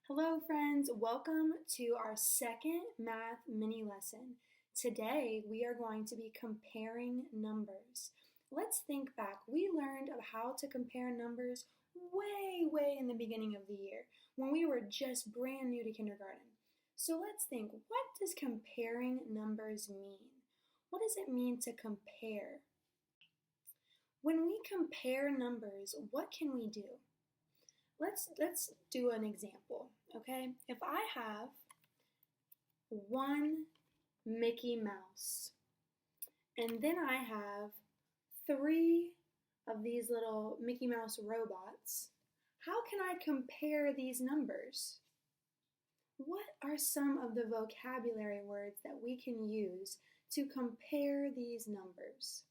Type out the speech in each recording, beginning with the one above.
Hello friends, welcome to our second math mini lesson. Today we are going to be comparing numbers. Let's think back. We learned of how to compare numbers way in the beginning of the year when we were just brand new to kindergarten. So let's think, what does comparing numbers mean? What does it mean to compare? When we compare numbers, what can we do? Let's do an example, okay? If I have one Mickey Mouse and then I have three of these little Mickey Mouse robots, how can I compare these numbers? What are some of the vocabulary words that we can use to compare these numbers?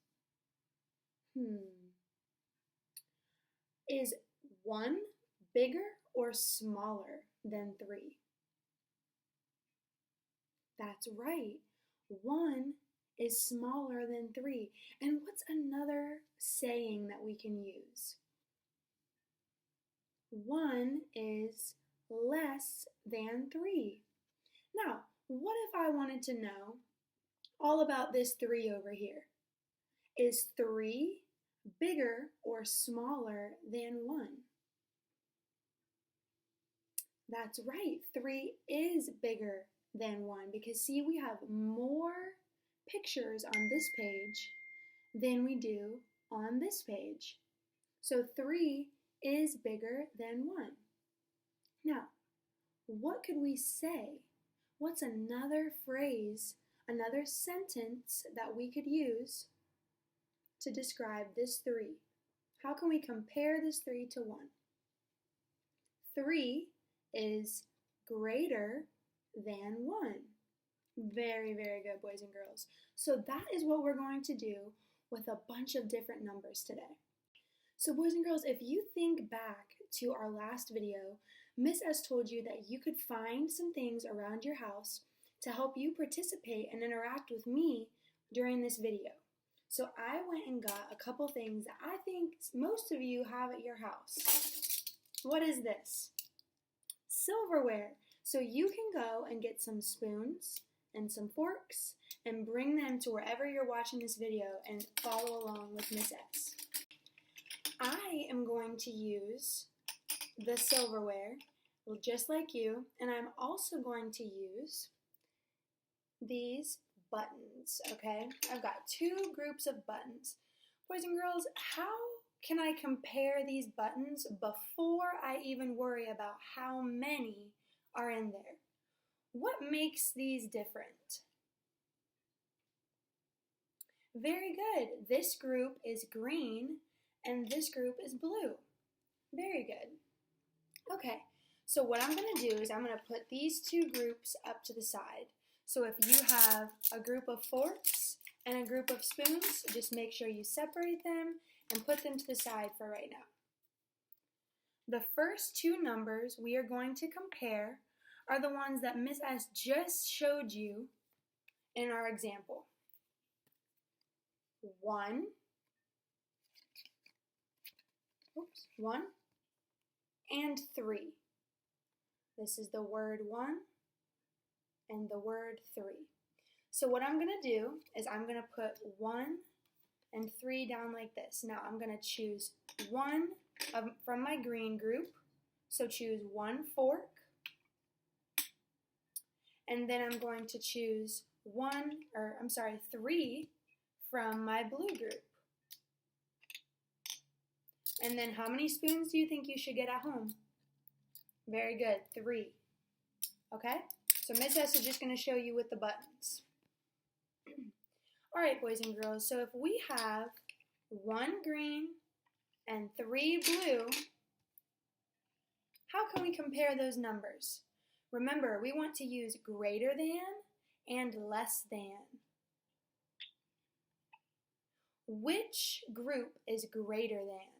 Is one bigger or smaller than 3? That's right. 1 is smaller than 3. And what's another saying that we can use? 1 is less than 3. Now, what if I wanted to know all about this 3 over here? Is 3 bigger or smaller than 1? That's right, 3 is bigger than 1 because see, we have more pictures on this page than we do on this page. So 3 is bigger than 1. Now, what could we say? What's another phrase, another sentence that we could use to describe this 3? How can we compare this 3 to 1? 3 is greater than 1. Very good, boys and girls. So that is what we're going to do with a bunch of different numbers today. So boys and girls, if you think back to our last video, Miss S told you that you could find some things around your house to help you participate and interact with me during this video. So I went and got a couple things that I think most of you have at your house. What is this? Silverware. So you can go and get some spoons and some forks and bring them to wherever you're watching this video and follow along with Miss S. I am going to use the silverware just like you, and I'm also going to use these buttons, okay? I've got 2 groups of buttons. Boys and girls, how can I compare these buttons before I even worry about how many are in there? What makes these different? Very good. This group is green and this group is blue. Very good. Okay, so what I'm going to do is I'm going to put these 2 groups up to the side. So if you have a group of forks and a group of spoons, just make sure you separate them and put them to the side for right now. The first 2 numbers we are going to compare are the ones that Miss S just showed you in our example. 1 and 3. This is the word 1 and the word 3. So what I'm going to do is I'm going to put 1 and 3 down like this. Now I'm going to choose 1 from my green group. So choose 1 fork. And then I'm going to choose 3 from my blue group. And then how many spoons do you think you should get at home? Very good, 3. Okay? So Miss S is just going to show you with the buttons. All right, boys and girls, so if we have 1 green and 3 blue, how can we compare those numbers? Remember, we want to use greater than and less than. Which group is greater than?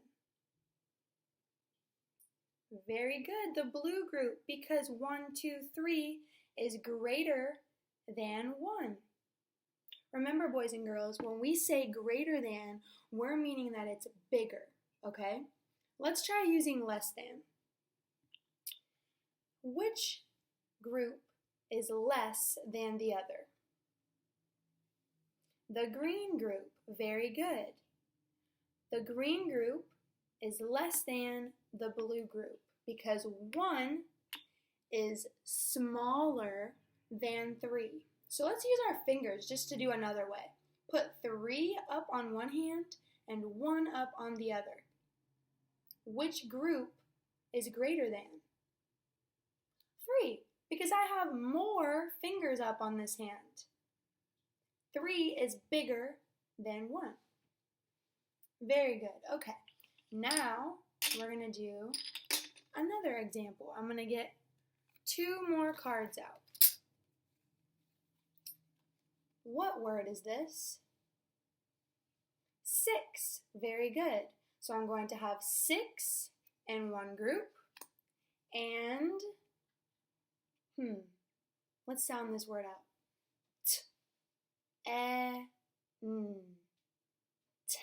Very good, the blue group, because 1, 2, 3 is greater than 1. Remember, boys and girls, when we say greater than, we're meaning that it's bigger, okay? Let's try using less than. which group is less than the other? The green group. Very good. The green group is less than the blue group because 1 is smaller than 3. So let's use our fingers just to do another way. Put 3 up on one hand and 1 up on the other. Which group is greater than? 3, because I have more fingers up on this hand. 3 is bigger than 1. Very good. Okay, now we're going to do another example. I'm going to get 2 more cards out. What word is this? 6. Very good. So I'm going to have 6 in one group. And, let's sound this word out. N.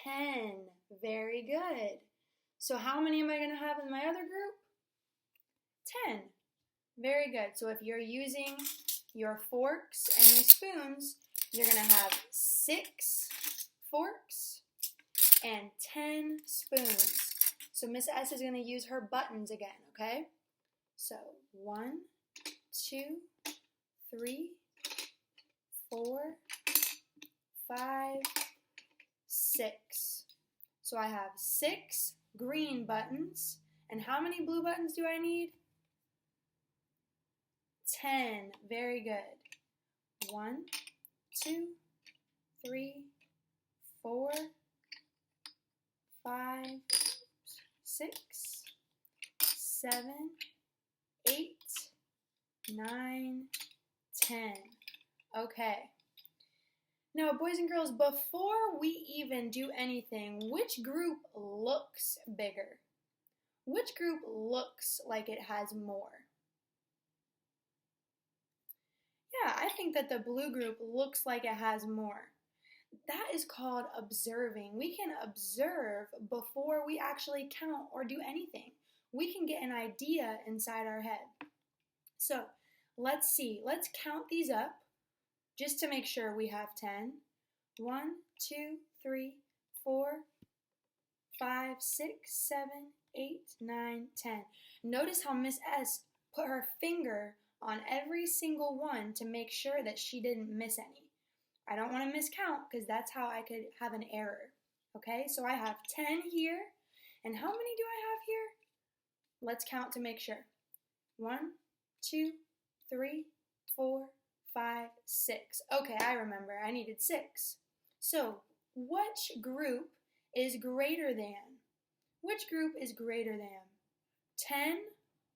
10. Very good. So how many am I going to have in my other group? 10. Very good. So if you're using your forks and your spoons, you're going to have 6 forks and 10 spoons. So Miss S is going to use her buttons again, okay? So 1, 2, 3, 4, 5, 6. So I have 6 green buttons. And how many blue buttons do I need? 10. Very good. 1, 2, 3, 4, 5, 6, 7, 8, 9, 10. Okay. Now, boys and girls, before we even do anything, which group looks bigger? Which group looks like it has more? Yeah, I think that the blue group looks like it has more. That is called observing. We can observe before we actually count or do anything. We can get an idea inside our head. So, let's see. Let's count these up just to make sure we have 10. 1, 2, 3, 4, 5, 6, 7, 8, 9, 10. Notice how Miss S put her finger on every single one to make sure that she didn't miss any. I don't want to miscount because that's how I could have an error. Okay, so I have 10 here. And how many do I have here? Let's count to make sure. 1, 2, 3, 4, 5, 6. Okay, I remember. I needed 6. So, which group is greater than? Which group is greater than? 10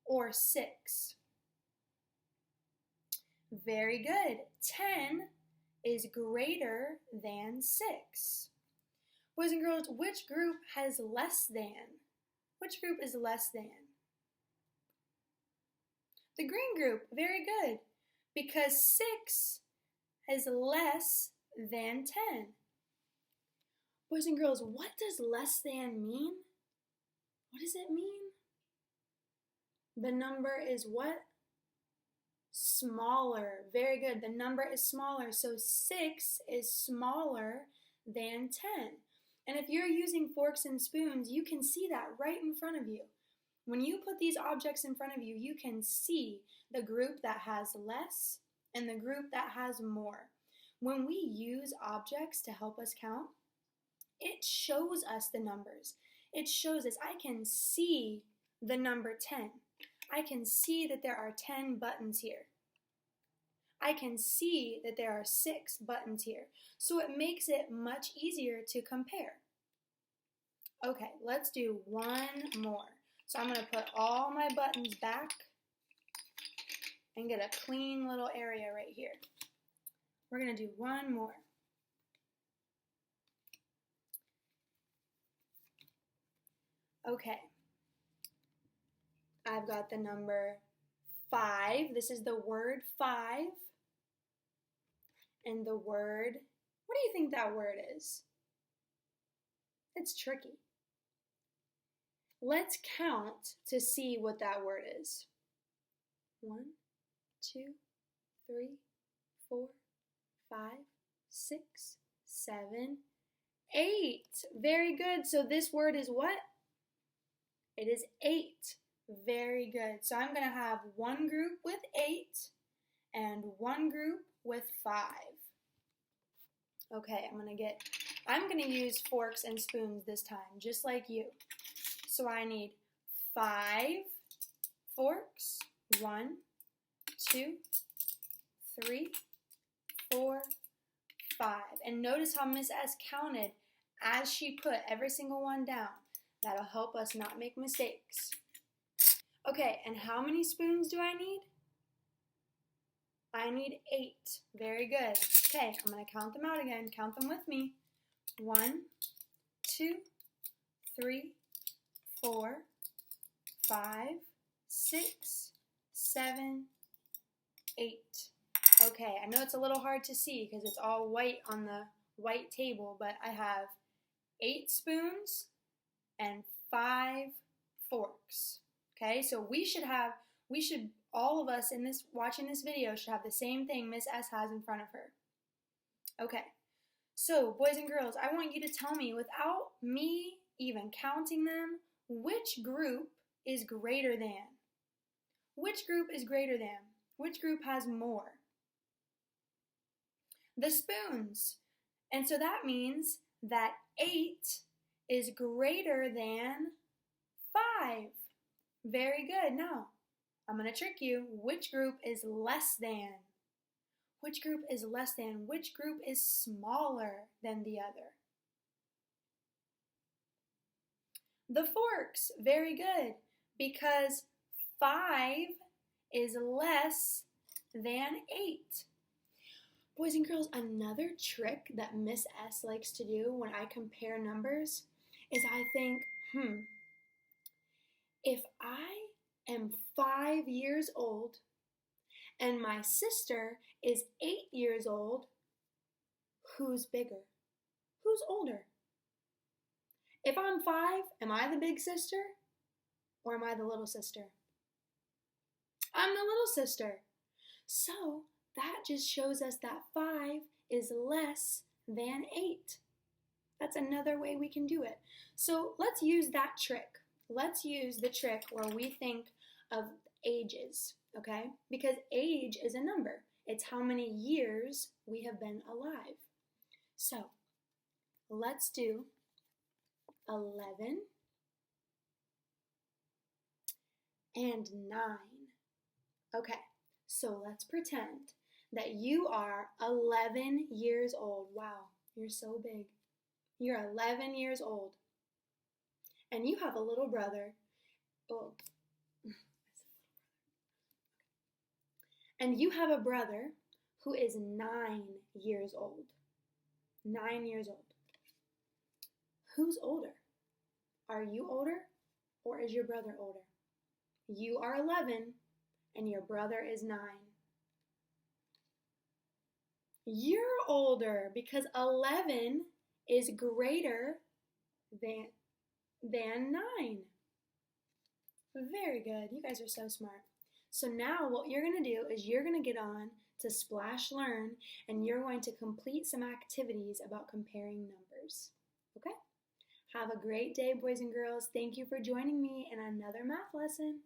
or 6? Very good. 10 is greater than 6. Boys and girls, which group has less than? Which group is less than? The green group. Very good. Because 6 is less than 10. Boys and girls, what does less than mean? What does it mean? The number is what? Smaller. Very good. The number is smaller. So 6 is smaller than 10. And if you're using forks and spoons, you can see that right in front of you. When you put these objects in front of you, you can see the group that has less and the group that has more. When we use objects to help us count, it shows us the numbers. It shows us, I can see the number 10. I can see that there are 10 buttons here. I can see that there are 6 buttons here. So it makes it much easier to compare. Okay, let's do one more. So I'm going to put all my buttons back and get a clean little area right here. We're going to do one more. Okay. I've got the number 5. This is the word 5. And the word, what do you think that word is? It's tricky. Let's count to see what that word is. 1, 2, 3, 4, 5, 6, 7, 8. Very good. So this word is what? It is 8. Very good. So I'm going to have one group with 8 and one group with 5. Okay, I'm going to use forks and spoons this time, just like you. So I need 5 forks. 1, 2, 3, 4, 5. And notice how Miss S counted as she put every single one down. That'll help us not make mistakes. Okay, and how many spoons do I need? I need 8. Very good. Okay, I'm going to count them out again. Count them with me. 1, 2, 3, 4, 5, 6, 7, 8. Okay, I know it's a little hard to see because it's all white on the white table, but I have 8 spoons and 5 forks. Okay, so all of us watching this video should have the same thing Miss S has in front of her. Okay, so boys and girls, I want you to tell me, without me even counting them, which group is greater than? Which group is greater than? Which group has more? The spoons. And so that means that 8 is greater than 5. Very good. Now, I'm going to trick you. Which group is less than? Which group is less than? Which group is smaller than the other? The forks. Very good. Because 5 is less than 8. Boys and girls, another trick that Miss S likes to do when I compare numbers is I think, if I am 5 years old and my sister is 8 years old, who's bigger? Who's older? If I'm 5, am I the big sister or am I the little sister? I'm the little sister. So that just shows us that 5 is less than 8. That's another way we can do it. So let's use that trick. Let's use the trick where we think of ages, okay? Because age is a number. It's how many years we have been alive. So let's do 11 and 9. Okay, so let's pretend that you are 11 years old. Wow, you're so big. You're 11 years old. And you have a little brother. And you have a brother who is 9 years old. 9 years old. Who's older? Are you older or is your brother older? You are 11 and your brother is 9. You're older because 11 is greater than 9. Very good. You guys are so smart. So now what you're going to do is you're going to get on to Splash Learn and you're going to complete some activities about comparing numbers. Okay? Have a great day, boys and girls. Thank you for joining me in another math lesson.